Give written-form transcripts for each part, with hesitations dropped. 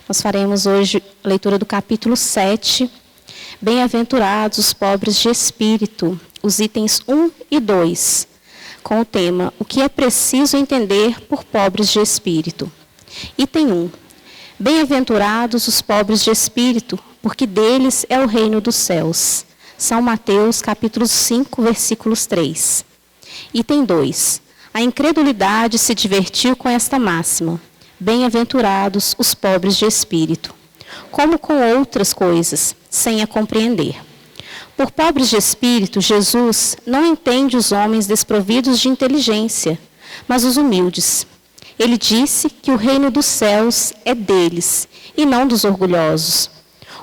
Nós faremos hoje a leitura do capítulo 7, Bem-aventurados os pobres de espírito, os itens 1 e 2, com o tema O que é preciso entender por pobres de espírito. Item 1. Bem-aventurados os pobres de espírito, porque deles é o reino dos céus. São Mateus, capítulo 5, versículos 3. Item 2. A incredulidade se divertiu com esta máxima. Bem-aventurados os pobres de espírito. Como com outras coisas, sem a compreender. Por pobres de espírito, Jesus não entende os homens desprovidos de inteligência, mas os humildes. Ele disse que o reino dos céus é deles, e não dos orgulhosos.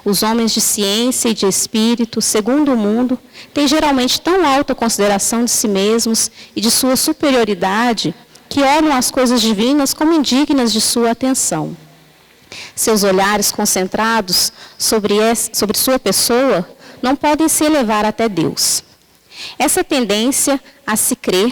Os homens de ciência e de espírito, segundo o mundo, têm geralmente tão alta consideração de si mesmos e de sua superioridade, que olham as coisas divinas como indignas de sua atenção. Seus olhares concentrados sobre sua pessoa não podem se elevar até Deus. Essa tendência a se crer,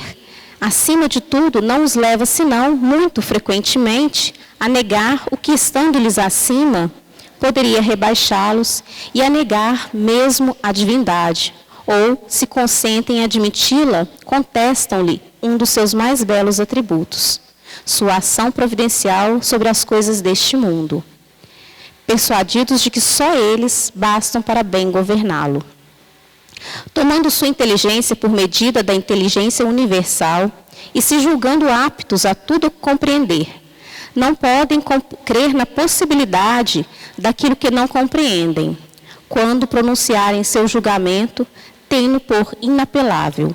acima de tudo, não os leva, senão, muito frequentemente, a negar o que, estando-lhes acima, poderia rebaixá-los e a negar mesmo a divindade, ou, se consentem em admiti-la, contestam-lhe um dos seus mais belos atributos, sua ação providencial sobre as coisas deste mundo, persuadidos de que só eles bastam para bem governá-lo. Tomando sua inteligência por medida da inteligência universal e se julgando aptos a tudo compreender, não podem crer na possibilidade daquilo que não compreendem, quando pronunciarem seu julgamento, tendo por inapelável.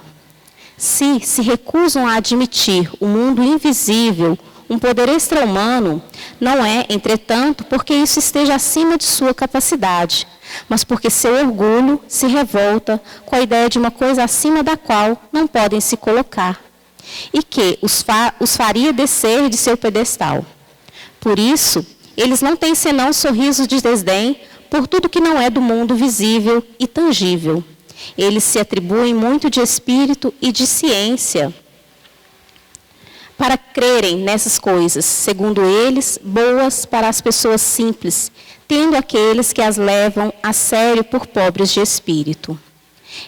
Se recusam a admitir o mundo invisível, um poder extra-humano, não é, entretanto, porque isso esteja acima de sua capacidade, mas porque seu orgulho se revolta com a ideia de uma coisa acima da qual não podem se colocar, e que os faria descer de seu pedestal. Por isso, eles não têm senão sorrisos de desdém por tudo que não é do mundo visível e tangível. Eles se atribuem muito de espírito e de ciência para crerem nessas coisas, segundo eles, boas para as pessoas simples, tendo aqueles que as levam a sério por pobres de espírito.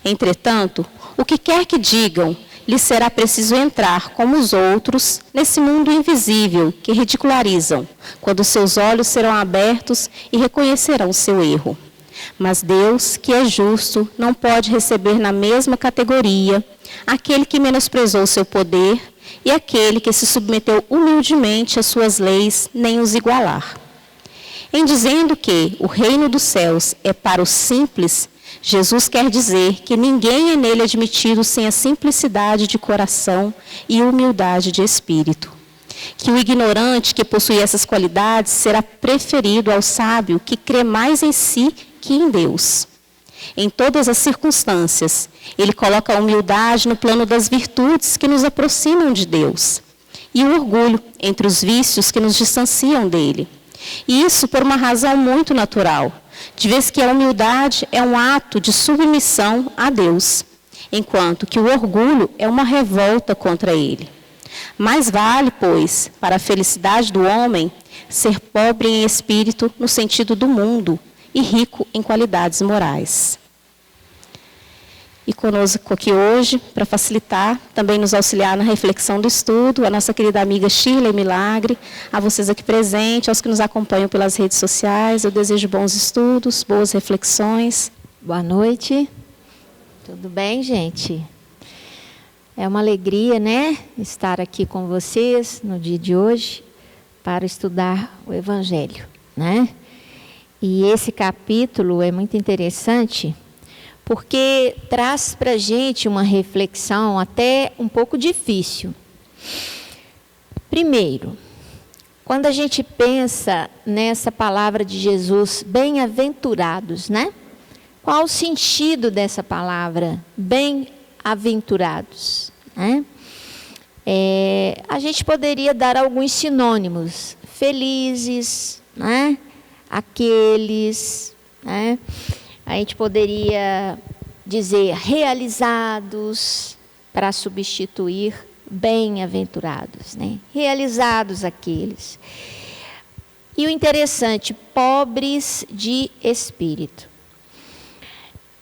Entretanto, o que quer que digam, lhes será preciso entrar, como os outros, nesse mundo invisível que ridicularizam, quando seus olhos serão abertos e reconhecerão seu erro. Mas Deus, que é justo, não pode receber na mesma categoria aquele que menosprezou seu poder e aquele que se submeteu humildemente às suas leis, nem os igualar. Em dizendo que o reino dos céus é para os simples, Jesus quer dizer que ninguém é nele admitido sem a simplicidade de coração e humildade de espírito. Que o ignorante que possui essas qualidades será preferido ao sábio que crê mais em si que em Deus. Em todas as circunstâncias, ele coloca a humildade no plano das virtudes que nos aproximam de Deus e o orgulho entre os vícios que nos distanciam dele. E isso por uma razão muito natural, de vez que a humildade é um ato de submissão a Deus, enquanto que o orgulho é uma revolta contra ele. Mais vale, pois, para a felicidade do homem, ser pobre em espírito no sentido do mundo e rico em qualidades morais. E conosco aqui hoje, para facilitar, também nos auxiliar na reflexão do estudo, a nossa querida amiga Shirley Milagre, a vocês aqui presentes, aos que nos acompanham pelas redes sociais, eu desejo bons estudos, boas reflexões. Boa noite, tudo bem, gente? É uma alegria, né, estar aqui com vocês no dia de hoje para estudar o Evangelho, né? E esse capítulo é muito interessante porque traz para a gente uma reflexão até um pouco difícil. Primeiro, quando a gente pensa nessa palavra de Jesus, bem-aventurados, né? Qual o sentido dessa palavra, bem-aventurados, né? A gente poderia dar alguns sinônimos, felizes, né? Aqueles, né? A gente poderia dizer realizados, para substituir, bem-aventurados, né? Realizados aqueles. E o interessante, pobres de espírito.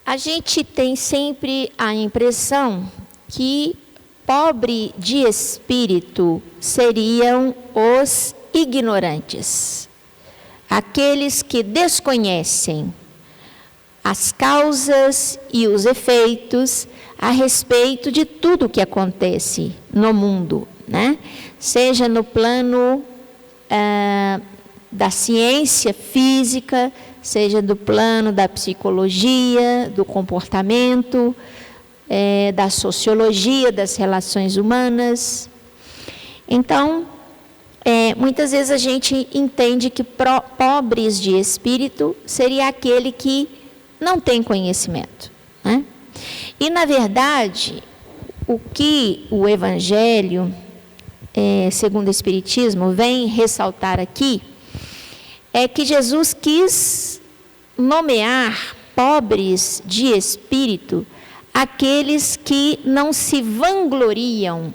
A gente tem sempre a impressão que pobre de espírito seriam os ignorantes, aqueles que desconhecem as causas e os efeitos a respeito de tudo o que acontece no mundo, né? Seja no plano da ciência física, seja do plano da psicologia, do comportamento, da sociologia, das relações humanas. Então, muitas vezes a gente entende que pobres de espírito seria aquele que não tem conhecimento, né? E, na verdade, o que o Evangelho, segundo o Espiritismo, vem ressaltar aqui, é que Jesus quis nomear pobres de espírito aqueles que não se vangloriam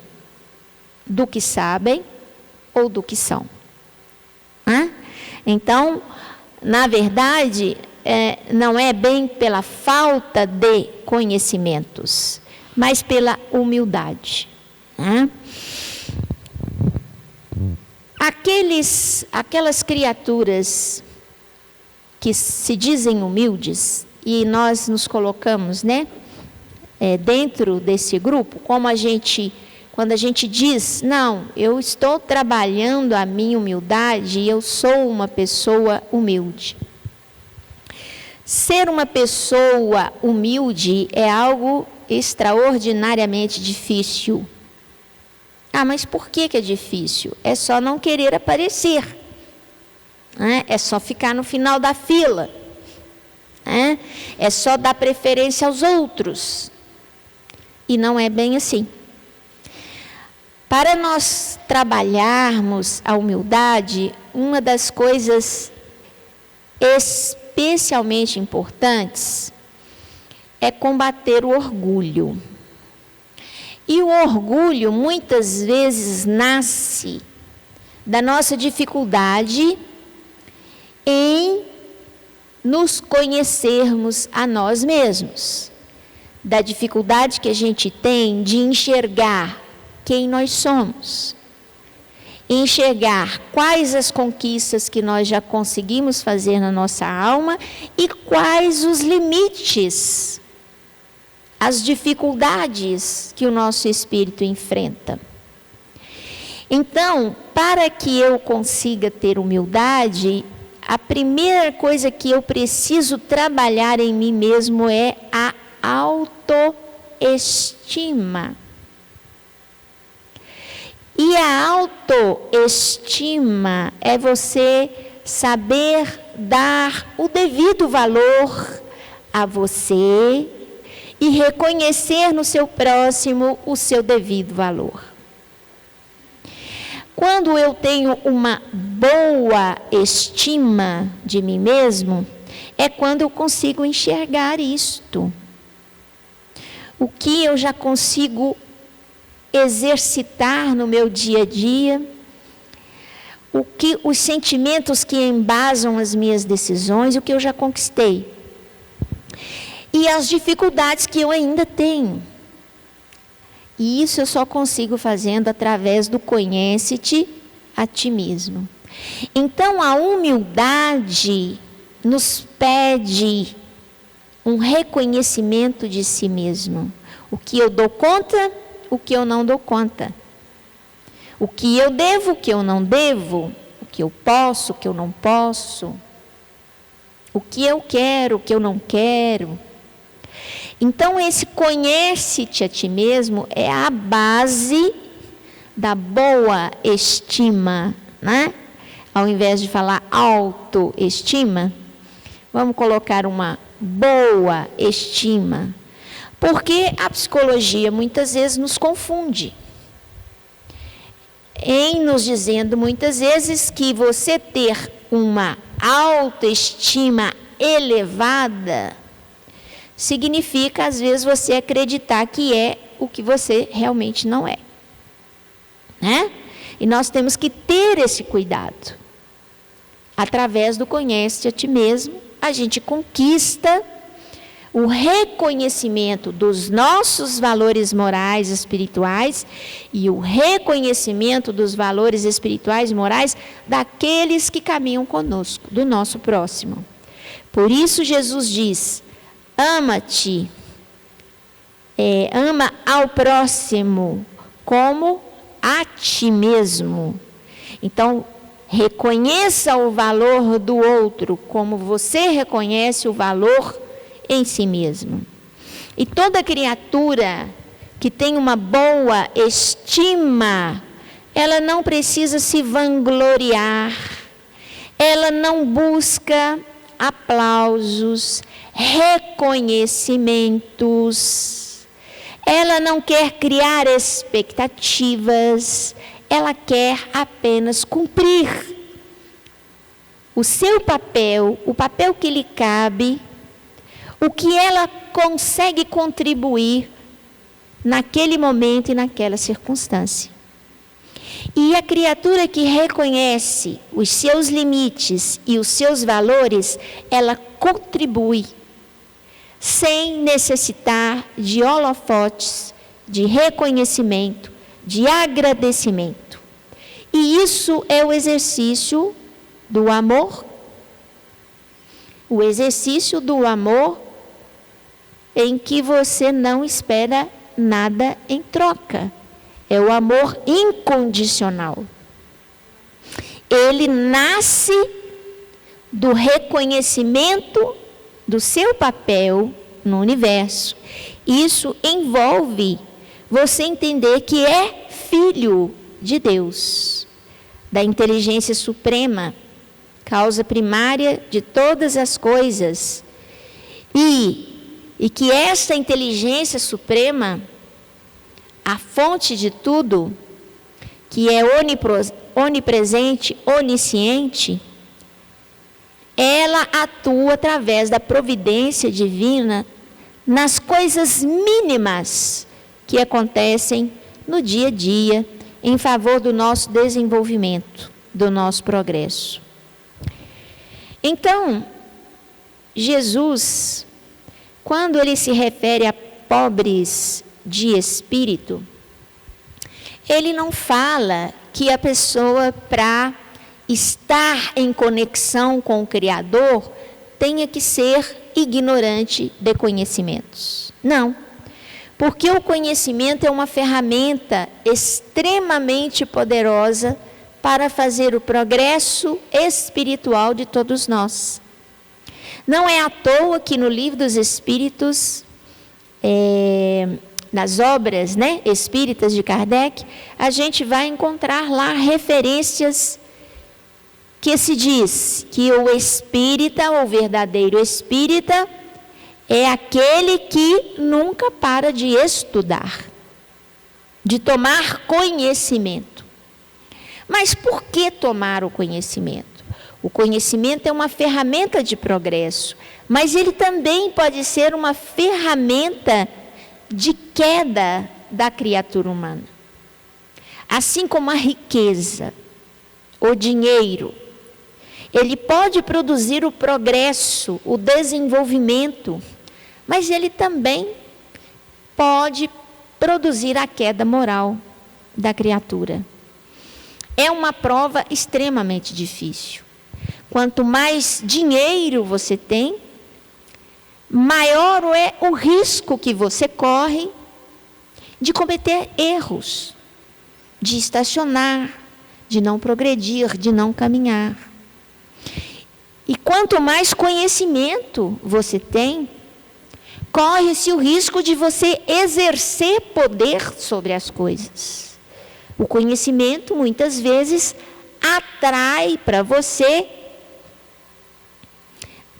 do que sabem ou do que são. Então, na verdade, não é bem pela falta de conhecimentos, mas pela humildade. Aquelas criaturas que se dizem humildes, e nós nos colocamos, dentro desse grupo, quando a gente diz, não, eu estou trabalhando a minha humildade e eu sou uma pessoa humilde. Ser uma pessoa humilde é algo extraordinariamente difícil. Mas por que é difícil? É só não querer aparecer. É só ficar no final da fila. É só dar preferência aos outros. E não é bem assim. Para nós trabalharmos a humildade, uma das coisas especialmente importantes é combater o orgulho. E o orgulho muitas vezes nasce da nossa dificuldade em nos conhecermos a nós mesmos, da dificuldade que a gente tem de enxergar quem nós somos, enxergar quais as conquistas que nós já conseguimos fazer na nossa alma e quais os limites, as dificuldades que o nosso espírito enfrenta. Então, para que eu consiga ter humildade, a primeira coisa que eu preciso trabalhar em mim mesmo é a autoestima. E a autoestima é você saber dar o devido valor a você e reconhecer no seu próximo o seu devido valor. Quando eu tenho uma boa estima de mim mesmo, é quando eu consigo enxergar isto. O que eu já consigo exercitar no meu dia a dia, os sentimentos que embasam as minhas decisões, o que eu já conquistei. E as dificuldades que eu ainda tenho. E isso eu só consigo fazendo através do conhece-te a ti mesmo. Então a humildade nos pede um reconhecimento de si mesmo. O que eu dou conta, o que eu não dou conta. O que eu devo, o que eu não devo. O que eu posso, o que eu não posso. O que eu quero, o que eu não quero. Então, esse conhece-te a ti mesmo é a base da boa estima, Ao invés de falar autoestima, vamos colocar uma boa estima. Porque a psicologia muitas vezes nos confunde, em nos dizendo muitas vezes que você ter uma autoestima elevada significa, às vezes, você acreditar que é o que você realmente não é. E nós temos que ter esse cuidado. Através do conhece a ti mesmo, a gente conquista o reconhecimento dos nossos valores morais e espirituais e o reconhecimento dos valores espirituais e morais daqueles que caminham conosco, do nosso próximo. Por isso Jesus diz: ama-te, ama ao próximo como a ti mesmo. Então, reconheça o valor do outro como você reconhece o valor em si mesmo. E toda criatura que tem uma boa estima, ela não precisa se vangloriar, ela não busca aplausos, reconhecimentos, ela não quer criar expectativas, ela quer apenas cumprir o seu papel, o papel que lhe cabe, o que ela consegue contribuir naquele momento e naquela circunstância. E a criatura que reconhece os seus limites e os seus valores, ela contribui, sem necessitar de holofotes, de reconhecimento, de agradecimento. E isso é o exercício do amor. O exercício do amor em que você não espera nada em troca. É o amor incondicional. Ele nasce do reconhecimento do seu papel no universo. Isso envolve você entender que é filho de Deus, da inteligência suprema, causa primária de todas as coisas, e que esta inteligência suprema, a fonte de tudo, que é onipresente, onisciente, ela atua através da providência divina nas coisas mínimas que acontecem no dia a dia, em favor do nosso desenvolvimento, do nosso progresso. Então, Jesus, quando ele se refere a pobres de espírito, ele não fala que a pessoa, para estar em conexão com o Criador, tenha que ser ignorante de conhecimentos. Não, porque o conhecimento é uma ferramenta extremamente poderosa para fazer o progresso espiritual de todos nós. Não é à toa que no Livro dos Espíritos, nas obras espíritas de Kardec, a gente vai encontrar lá referências que se diz que o espírita, o verdadeiro espírita, é aquele que nunca para de estudar, de tomar conhecimento. Mas por que tomar o conhecimento? O conhecimento é uma ferramenta de progresso, mas ele também pode ser uma ferramenta de queda da criatura humana. Assim como a riqueza, o dinheiro, ele pode produzir o progresso, o desenvolvimento, mas ele também pode produzir a queda moral da criatura. É uma prova extremamente difícil. Quanto mais dinheiro você tem, maior é o risco que você corre de cometer erros, de estacionar, de não progredir, de não caminhar. E quanto mais conhecimento você tem, corre-se o risco de você exercer poder sobre as coisas. O conhecimento, muitas vezes, atrai para você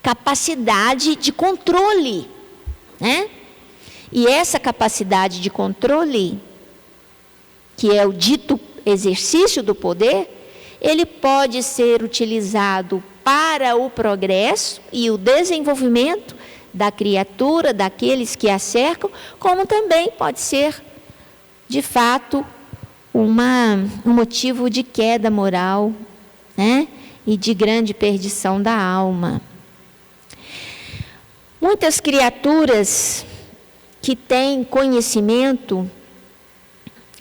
capacidade de controle, E essa capacidade de controle, que é o dito exercício do poder, ele pode ser utilizado para o progresso e o desenvolvimento da criatura, daqueles que a cercam, como também pode ser, de fato, um motivo de queda moral, e de grande perdição da alma. Muitas criaturas que têm conhecimento,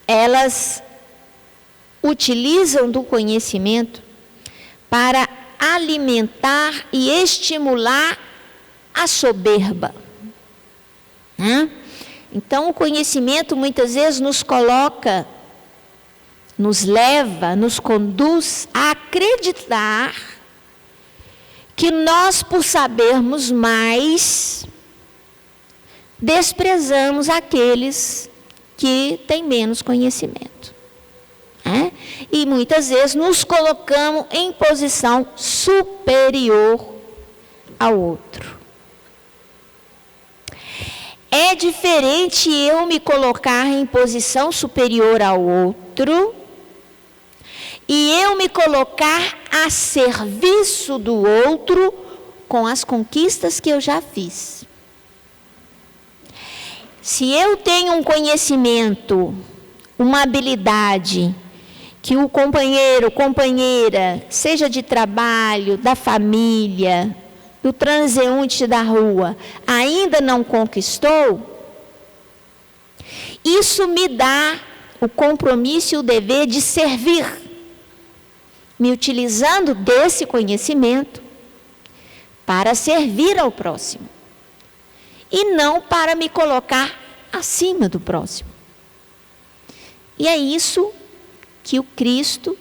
elas utilizam do conhecimento para alimentar e estimular a soberba, né? Então, o conhecimento muitas vezes nos coloca, nos leva, nos conduz a acreditar que nós, por sabermos mais, desprezamos aqueles que têm menos conhecimento, né? E muitas vezes nos colocamos em posição superior ao outro. É diferente eu me colocar em posição superior ao outro e eu me colocar a serviço do outro com as conquistas que eu já fiz. Se eu tenho um conhecimento, uma habilidade que o companheiro, companheira, seja de trabalho, da família, do transeunte da rua, ainda não conquistou, isso me dá o compromisso e o dever de servir, me utilizando desse conhecimento para servir ao próximo e não para me colocar acima do próximo. E é isso que o Cristo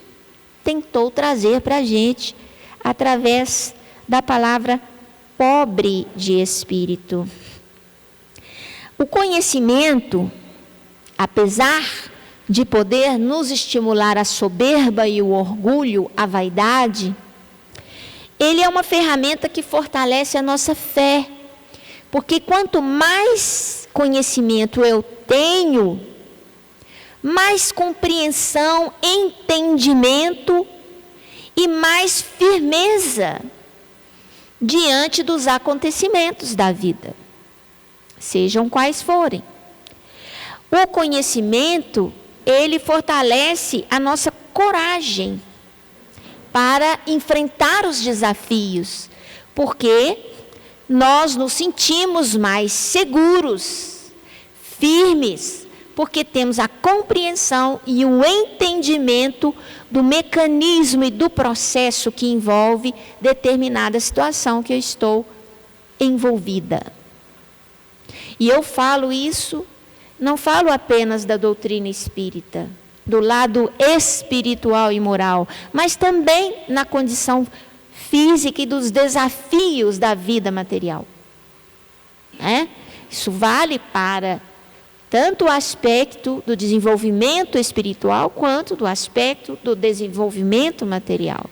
tentou trazer para a gente através da palavra pobre de espírito. O conhecimento, apesar de poder nos estimular a soberba e o orgulho, a vaidade, ele é uma ferramenta que fortalece a nossa fé, porque quanto mais conhecimento eu tenho, mais compreensão, entendimento e mais firmeza diante dos acontecimentos da vida, sejam quais forem. O conhecimento, ele fortalece a nossa coragem para enfrentar os desafios, porque nós nos sentimos mais seguros, firmes, porque temos a compreensão e o entendimento do mecanismo e do processo que envolve determinada situação que eu estou envolvida. E eu falo isso, não falo apenas da doutrina espírita, do lado espiritual e moral, mas também na condição física e dos desafios da vida material, né? Isso vale para tanto o aspecto do desenvolvimento espiritual, quanto do aspecto do desenvolvimento material.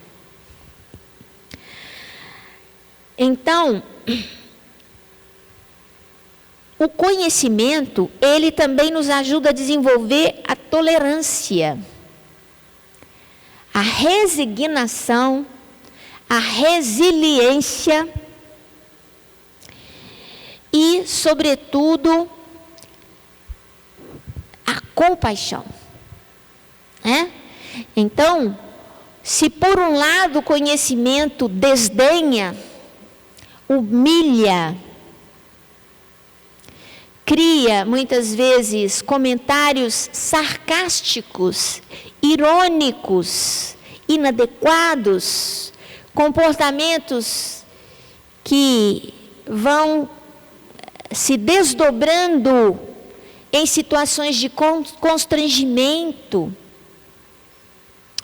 Então, o conhecimento, ele também nos ajuda a desenvolver a tolerância, a resignação, a resiliência e, sobretudo, a compaixão, né? Então, se por um lado o conhecimento desdenha, humilha, cria muitas vezes comentários sarcásticos, irônicos, inadequados, comportamentos que vão se desdobrando em situações de constrangimento,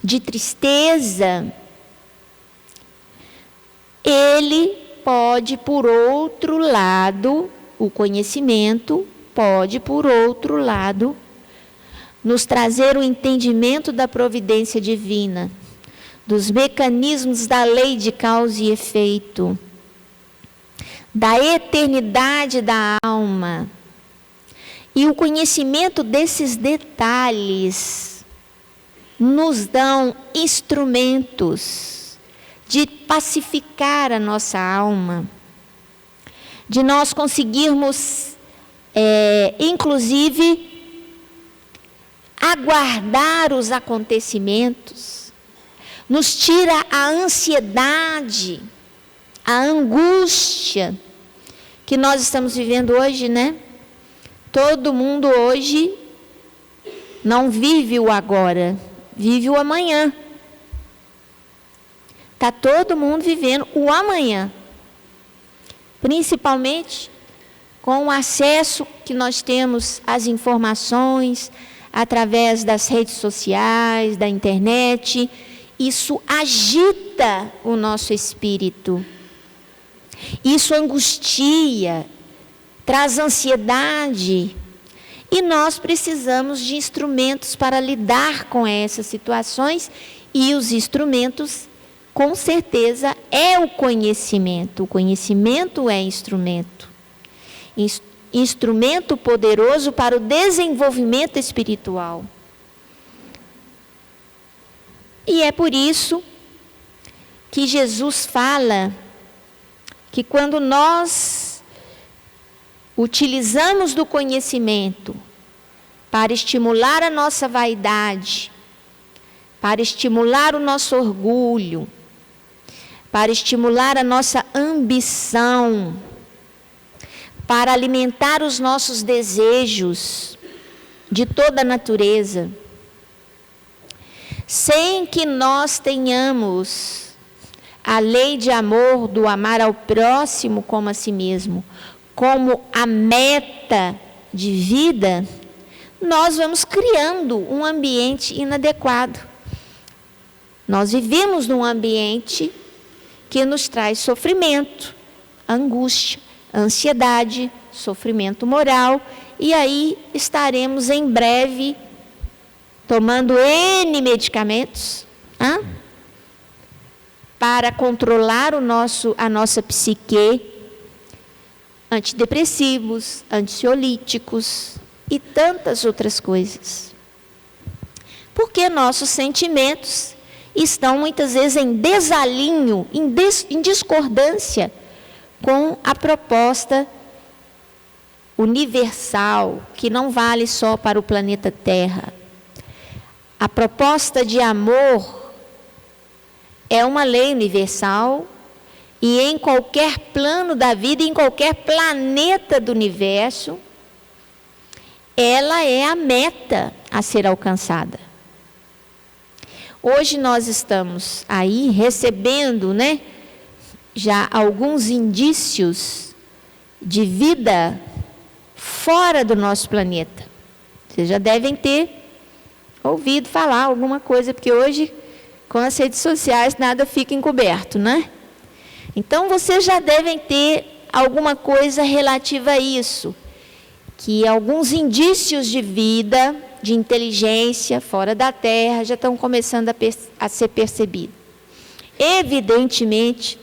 de tristeza, ele pode, por outro lado, o conhecimento pode, por outro lado, nos trazer o entendimento da providência divina, dos mecanismos da lei de causa e efeito, da eternidade da alma. E o conhecimento desses detalhes nos dão instrumentos de pacificar a nossa alma, de nós conseguirmos, inclusive, aguardar os acontecimentos, nos tira a ansiedade, a angústia que nós estamos vivendo hoje, né? Todo mundo hoje não vive o agora, vive o amanhã. Está todo mundo vivendo o amanhã. Principalmente com o acesso que nós temos às informações, através das redes sociais, da internet. Isso agita o nosso espírito. Isso angustia, traz ansiedade. E nós precisamos de instrumentos para lidar com essas situações. E os instrumentos, com certeza, é o conhecimento. O conhecimento é instrumento. Instrumento poderoso para o desenvolvimento espiritual. E é por isso que Jesus fala que quando nós utilizamos do conhecimento para estimular a nossa vaidade, para estimular o nosso orgulho, para estimular a nossa ambição, para alimentar os nossos desejos de toda a natureza, sem que nós tenhamos a lei de amor do amar ao próximo como a si mesmo, como a meta de vida, nós vamos criando um ambiente inadequado. Nós vivemos num ambiente que nos traz sofrimento, angústia, ansiedade, sofrimento moral, e aí estaremos em breve tomando N medicamentos, para controlar a nossa psique, antidepressivos, ansiolíticos e tantas outras coisas. Porque nossos sentimentos estão muitas vezes em desalinho, em discordância com a proposta universal, que não vale só para o planeta Terra. A proposta de amor é uma lei universal e em qualquer plano da vida, em qualquer planeta do universo, ela é a meta a ser alcançada. Hoje nós estamos aí recebendo, já alguns indícios de vida fora do nosso planeta. Vocês já devem ter ouvido falar alguma coisa, porque hoje, com as redes sociais, nada fica encoberto, Então, vocês já devem ter alguma coisa relativa a isso, que alguns indícios de vida, de inteligência fora da Terra, já estão começando a ser percebidos. Evidentemente,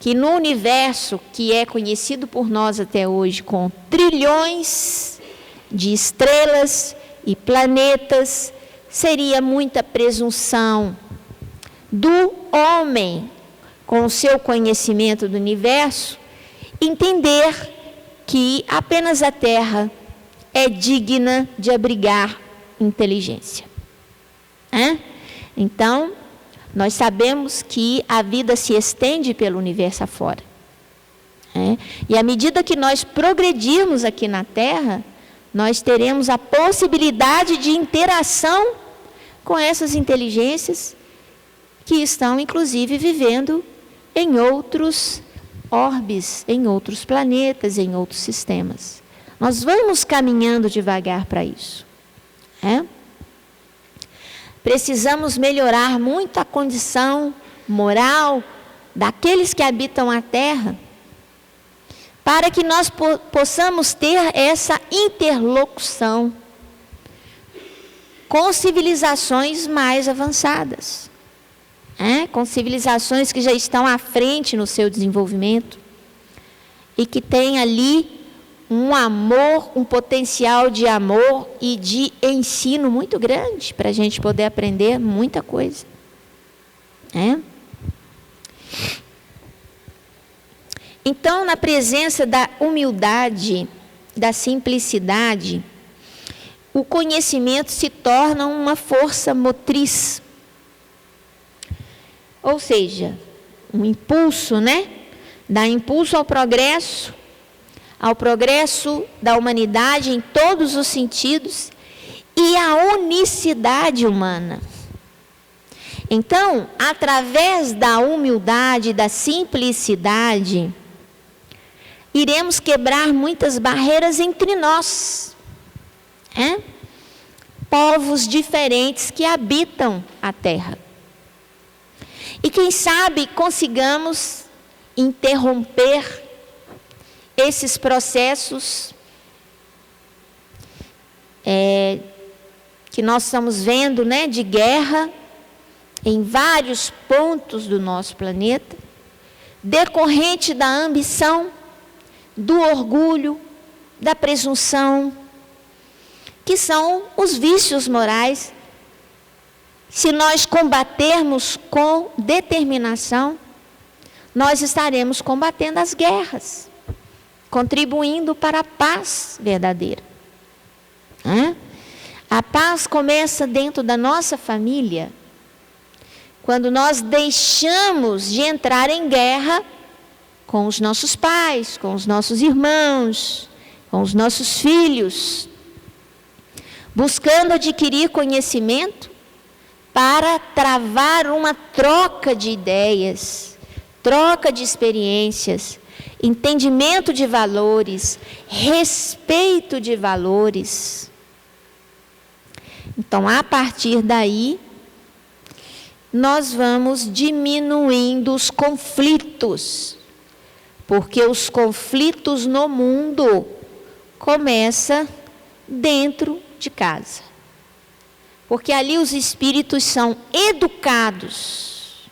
que no universo que é conhecido por nós até hoje, com trilhões de estrelas e planetas, seria muita presunção do homem, com o seu conhecimento do universo, entender que apenas a Terra é digna de abrigar inteligência. Então, nós sabemos que a vida se estende pelo universo afora. E à medida que nós progredirmos aqui na Terra, nós teremos a possibilidade de interação com essas inteligências que estão, inclusive, vivendo em outros orbes, em outros planetas, em outros sistemas. Nós vamos caminhando devagar para isso. Precisamos melhorar muito a condição moral daqueles que habitam a Terra, para que nós possamos ter essa interlocução com civilizações mais avançadas, com civilizações que já estão à frente no seu desenvolvimento e que têm ali um amor, um potencial de amor e de ensino muito grande para a gente poder aprender muita coisa. Então, na presença da humildade, da simplicidade, o conhecimento se torna uma força motriz. ou seja, um impulso, né? Dá impulso ao progresso da humanidade em todos os sentidos e a unicidade humana. Então, através da humildade, da simplicidade, iremos quebrar muitas barreiras entre nós, povos diferentes que habitam a terra. E quem sabe consigamos interromper esses processos que nós estamos vendo, né, de guerra em vários pontos do nosso planeta, decorrente da ambição, do orgulho, da presunção, que são os vícios morais. Se nós combatermos com determinação, nós estaremos combatendo as guerras, contribuindo para a paz verdadeira. A paz começa dentro da nossa família, quando nós deixamos de entrar em guerra com os nossos pais, com os nossos irmãos, com os nossos filhos, buscando adquirir conhecimento para travar uma troca de ideias, troca de experiências, entendimento de valores, respeito de valores. Então, a partir daí, nós vamos diminuindo os conflitos, porque os conflitos no mundo começam dentro de casa. Porque ali os espíritos são educados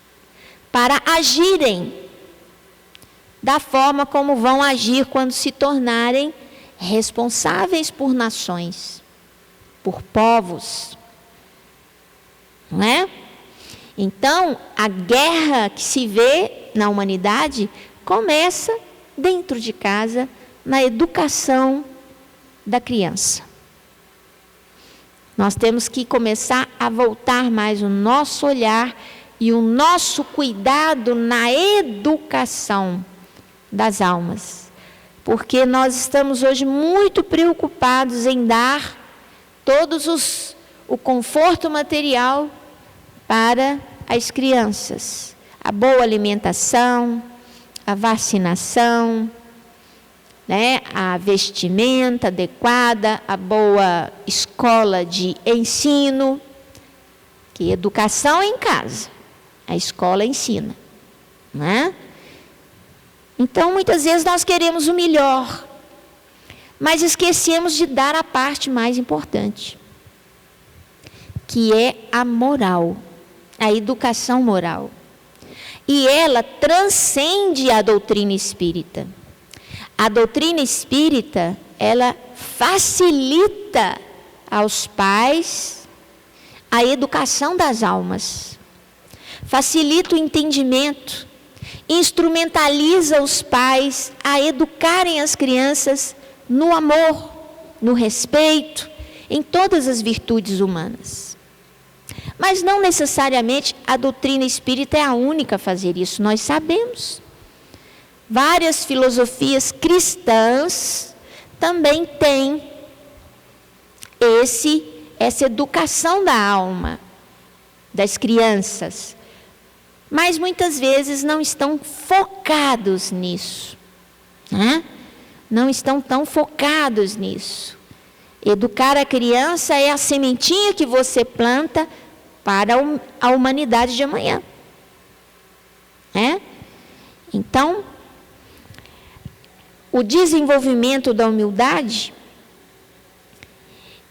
para agirem da forma como vão agir quando se tornarem responsáveis por nações, por povos. Não é? Então, a guerra que se vê na humanidade começa dentro de casa, na educação da criança. Nós temos que começar a voltar mais o nosso olhar e o nosso cuidado na educação das almas. Porque nós estamos hoje muito preocupados em dar o conforto material para as crianças. A boa alimentação, a vacinação, né, a vestimenta adequada, a boa escola de ensino, que educação é em casa, a escola ensina, né? Então, muitas vezes nós queremos o melhor, mas esquecemos de dar a parte mais importante, que é a moral, a educação moral. E ela transcende a doutrina espírita. A doutrina espírita, ela facilita aos pais a educação das almas. Facilita o entendimento, instrumentaliza os pais a educarem as crianças no amor, no respeito, em todas as virtudes humanas. Mas não necessariamente a doutrina espírita é a única a fazer isso, nós sabemos. Várias filosofias cristãs também têm essa educação da alma, das crianças. Mas muitas vezes não estão focados nisso, né? Não estão tão focados nisso. Educar a criança é a sementinha que você planta para a humanidade de amanhã, né? Então, o desenvolvimento da humildade,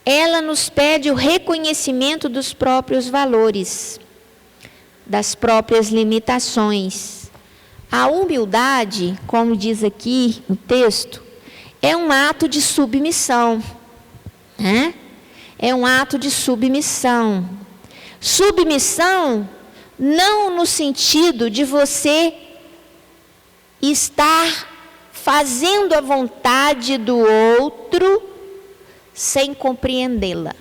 ela nos pede o reconhecimento dos próprios valores, das próprias limitações. A humildade, como diz aqui no texto, é um ato de submissão, né? É um ato de submissão. Submissão não no sentido de você estar fazendo a vontade do outro sem compreendê-la.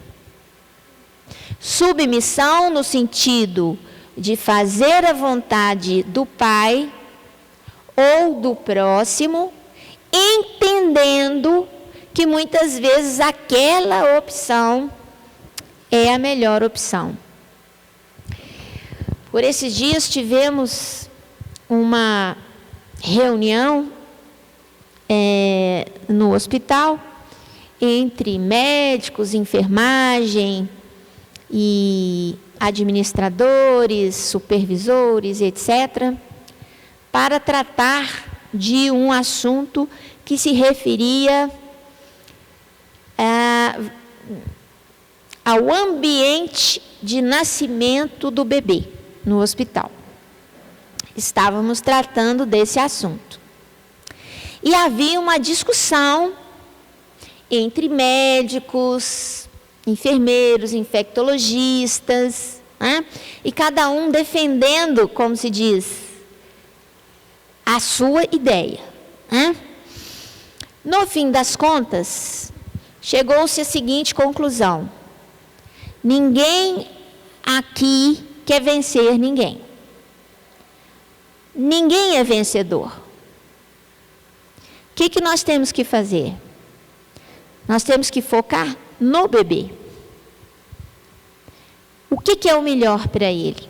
Submissão no sentido, de fazer a vontade do Pai ou do próximo, entendendo que muitas vezes aquela opção é a melhor opção. Por esses dias tivemos uma reunião no hospital entre médicos, enfermagem e administradores, supervisores, etc., para tratar de um assunto que se referia ao ambiente de nascimento do bebê no hospital. Estávamos tratando desse assunto. E havia uma discussão entre médicos, enfermeiros, infectologistas, né? E cada um defendendo, como se diz, a sua ideia, né? No fim das contas, chegou-se à seguinte conclusão: ninguém aqui quer vencer ninguém. Ninguém é vencedor. O que nós temos que fazer? Nós temos que focar no bebê. O que é o melhor para ele?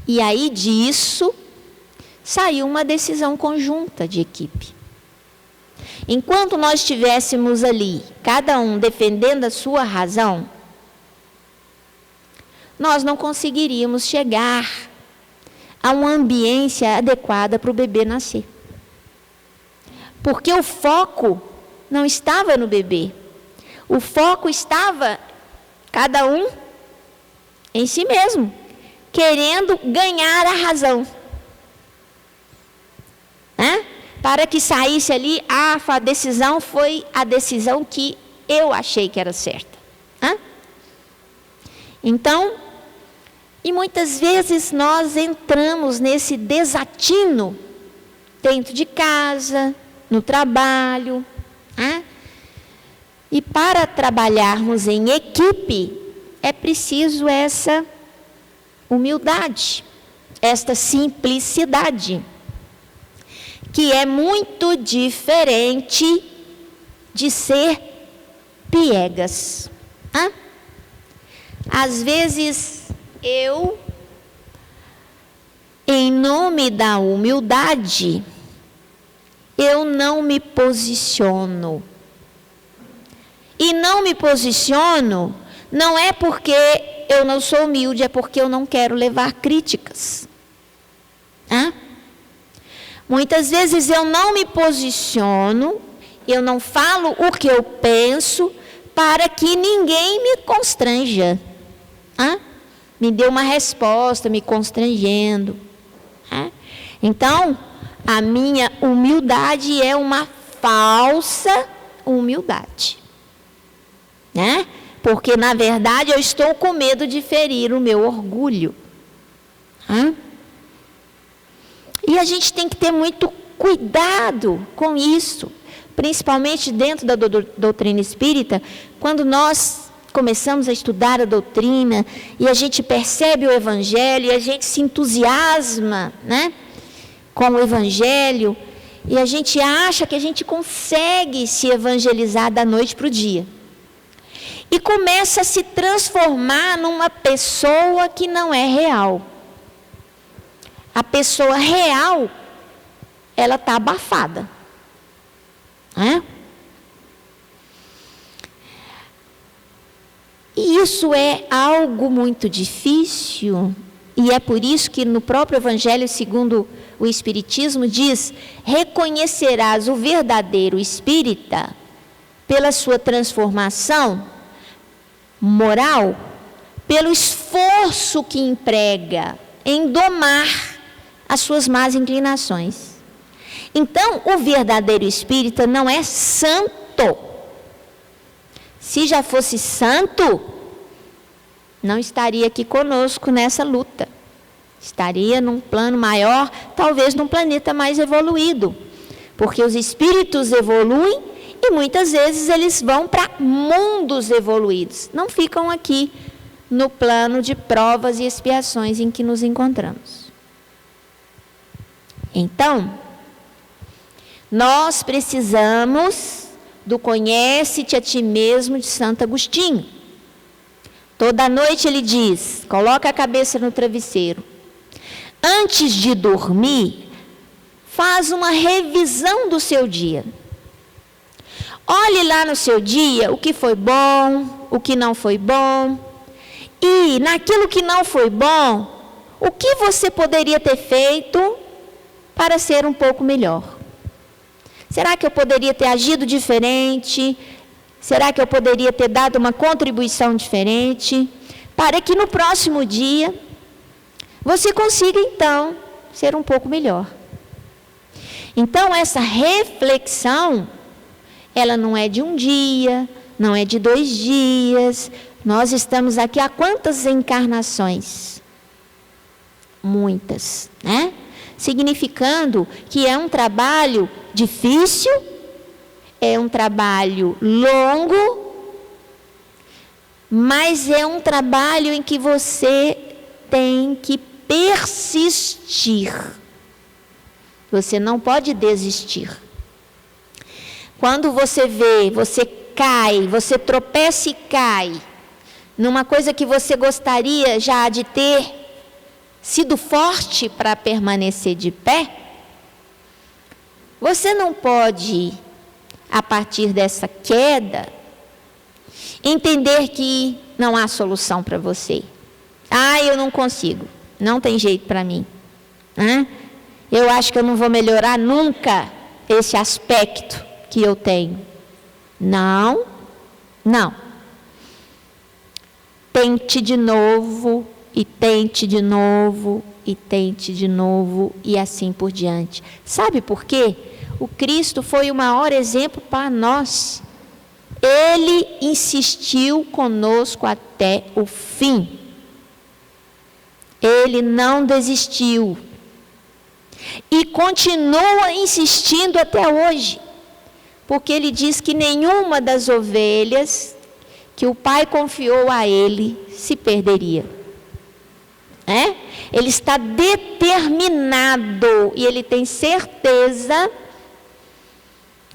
E aí disso saiu uma decisão conjunta de equipe. Enquanto nós estivéssemos ali, cada um defendendo a sua razão, nós não conseguiríamos chegar a uma ambiência adequada para o bebê nascer. Porque o foco não estava no bebê. O foco estava, cada um, em si mesmo, querendo ganhar a razão. Né? Para que saísse ali, a decisão foi a decisão que eu achei que era certa. Né? Então, e muitas vezes nós entramos nesse desatino dentro de casa, no trabalho, né? E para trabalharmos em equipe, é preciso essa humildade, esta simplicidade, que é muito diferente de ser piegas. Né? Às vezes, eu, em nome da humildade, eu não me posiciono. E não me posiciono não é porque eu não sou humilde, é porque eu não quero levar críticas. Muitas vezes eu não me posiciono, eu não falo o que eu penso, para que ninguém me constranja. Me dê uma resposta me constrangendo. Então, a minha humildade é uma falsa humildade. Né? Porque, na verdade, eu estou com medo de ferir o meu orgulho. E a gente tem que ter muito cuidado com isso, principalmente dentro da doutrina espírita, quando nós começamos a estudar a doutrina e a gente percebe o Evangelho e a gente se entusiasma, né, com o Evangelho, e a gente acha que a gente consegue se evangelizar da noite para o dia. E começa a se transformar numa pessoa que não é real. A pessoa real, ela está abafada. E isso é algo muito difícil, e é por isso que no próprio Evangelho, segundo o Espiritismo, diz: reconhecerás o verdadeiro espírita pela sua transformação moral, pelo esforço que emprega em domar as suas más inclinações. Então, o verdadeiro espírita não é santo. Se já fosse santo, não estaria aqui conosco nessa luta. Estaria num plano maior, talvez num planeta mais evoluído. Porque os espíritos evoluem e muitas vezes eles vão para mundos evoluídos. Não ficam aqui no plano de provas e expiações em que nos encontramos. Então, nós precisamos do conhece-te a ti mesmo de Santo Agostinho. Toda noite ele diz, coloca a cabeça no travesseiro. Antes de dormir, faz uma revisão do seu dia. Olhe lá no seu dia o que foi bom, o que não foi bom. E naquilo que não foi bom, o que você poderia ter feito para ser um pouco melhor? Será que eu poderia ter agido diferente? Será que eu poderia ter dado uma contribuição diferente? Para que no próximo dia você consiga então ser um pouco melhor. Então essa reflexão, ela não é de um dia, não é de 2 dias. Nós estamos aqui há quantas encarnações? Muitas, né? Significando que é um trabalho difícil, é um trabalho longo, mas é um trabalho em que você tem que persistir. Você não pode desistir. Quando você vê, você cai, você tropeça e cai numa coisa que você gostaria já de ter sido forte para permanecer de pé, você não pode, a partir dessa queda, entender que não há solução para você. Eu não consigo, não tem jeito para mim. Eu acho que eu não vou melhorar nunca esse aspecto que eu tenho. Não. Tente de novo, e tente de novo, e tente de novo, e assim por diante. Sabe por quê? O Cristo foi o maior exemplo para nós. Ele insistiu conosco até o fim. Ele não desistiu. E continua insistindo até hoje. Porque ele diz que nenhuma das ovelhas que o Pai confiou a ele se perderia. Ele está determinado e ele tem certeza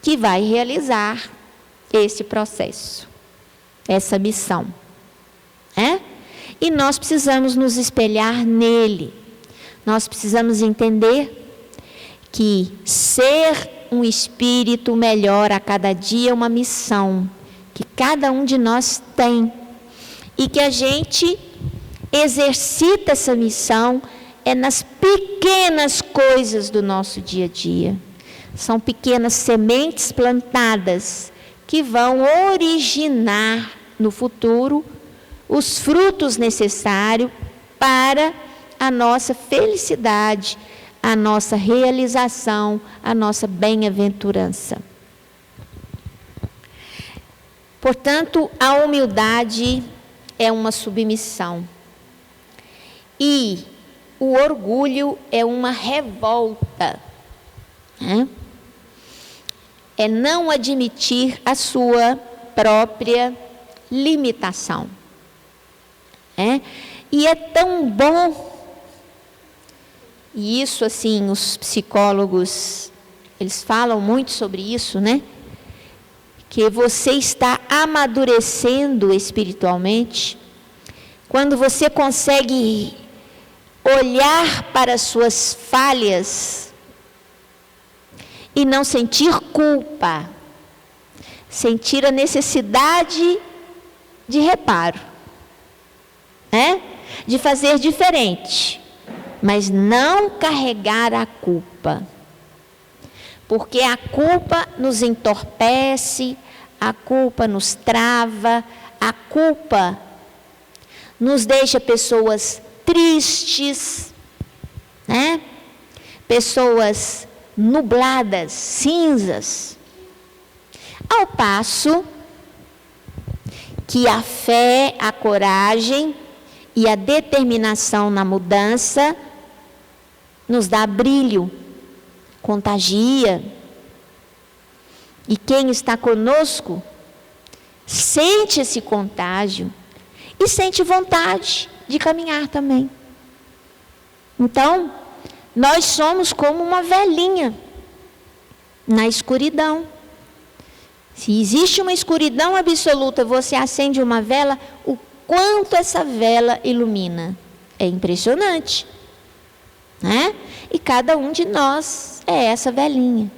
que vai realizar esse processo, essa missão. E nós precisamos nos espelhar nele. Nós precisamos entender que ser um espírito melhor a cada dia é uma missão que cada um de nós tem. E que a gente exercita essa missão nas pequenas coisas do nosso dia a dia. São pequenas sementes plantadas que vão originar no futuro os frutos necessários para a nossa felicidade, a nossa realização, a nossa bem-aventurança. Portanto, a humildade é uma submissão. E o orgulho é uma revolta. É não admitir a sua própria limitação. E é tão bom, e isso assim, os psicólogos, eles falam muito sobre isso, que você está amadurecendo espiritualmente, quando você consegue olhar para as suas falhas e não sentir culpa, sentir a necessidade de reparo, de fazer diferente, mas não carregar a culpa, porque a culpa nos entorpece, a culpa nos trava, a culpa nos deixa pessoas tristes, pessoas nubladas, cinzas. Ao passo que a fé, a coragem e a determinação na mudança nos dá brilho, contagia. E quem está conosco sente esse contágio e sente vontade de caminhar também. Então, nós somos como uma velinha na escuridão. Se existe uma escuridão absoluta, você acende uma vela, o quanto essa vela ilumina. É impressionante, né? E cada um de nós é essa velinha.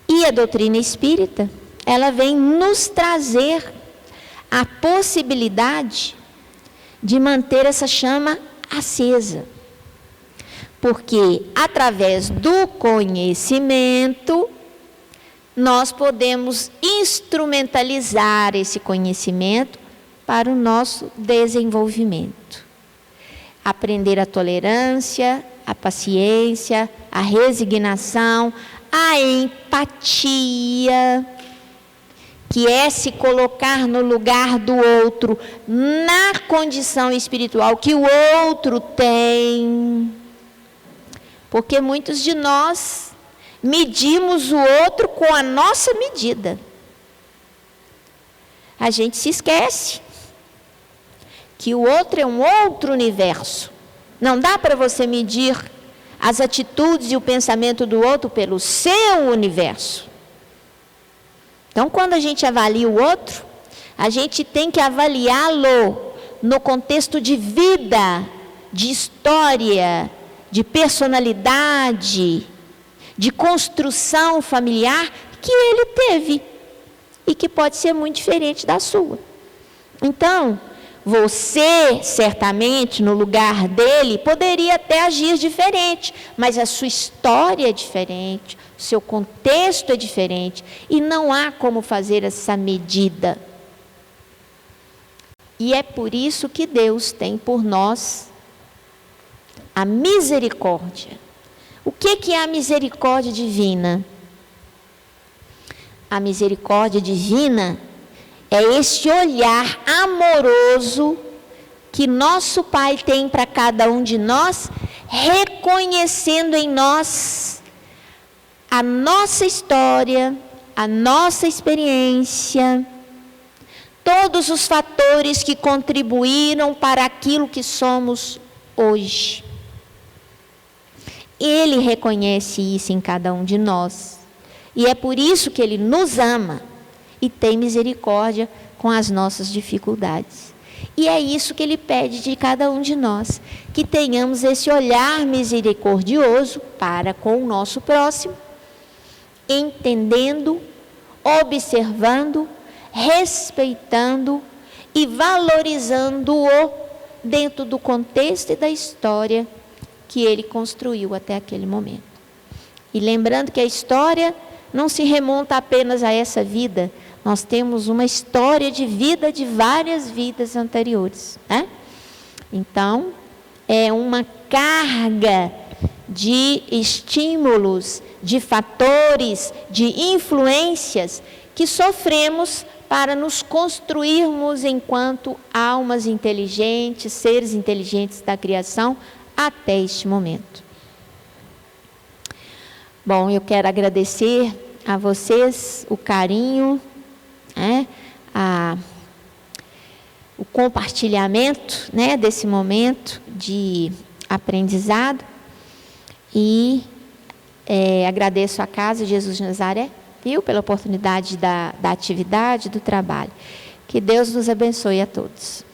E a doutrina espírita, ela vem nos trazer a possibilidade de manter essa chama acesa. Porque através do conhecimento, nós podemos instrumentalizar esse conhecimento para o nosso desenvolvimento. Aprender a tolerância, a paciência, a resignação, a empatia, que é se colocar no lugar do outro, na condição espiritual que o outro tem. Porque muitos de nós medimos o outro com a nossa medida. A gente se esquece que o outro é um outro universo. Não dá para você medir as atitudes e o pensamento do outro pelo seu universo. Então, quando a gente avalia o outro, a gente tem que avaliá-lo no contexto de vida, de história, de personalidade, de construção familiar que ele teve e que pode ser muito diferente da sua. Então, você, certamente, no lugar dele, poderia até agir diferente, mas a sua história é diferente, o seu contexto é diferente, e não há como fazer essa medida. E é por isso que Deus tem por nós a misericórdia. O que é a misericórdia divina? A misericórdia divina é este olhar amoroso que nosso Pai tem para cada um de nós, reconhecendo em nós a nossa história, a nossa experiência, todos os fatores que contribuíram para aquilo que somos hoje. Ele reconhece isso em cada um de nós. E é por isso que Ele nos ama e tem misericórdia com as nossas dificuldades. E é isso que Ele pede de cada um de nós, que tenhamos esse olhar misericordioso para com o nosso próximo, entendendo, observando, respeitando e valorizando-o dentro do contexto e da história que ele construiu até aquele momento. E lembrando que a história não se remonta apenas a essa vida, nós temos uma história de vida de várias vidas anteriores, né? Então, é uma carga de estímulos, de fatores, de influências que sofremos para nos construirmos enquanto almas inteligentes, seres inteligentes da criação, até este momento. Bom, eu quero agradecer a vocês o carinho, o compartilhamento, desse momento de aprendizado, e agradeço a Casa Jesus de Nazaré, pela oportunidade da atividade, do trabalho. Que Deus nos abençoe a todos.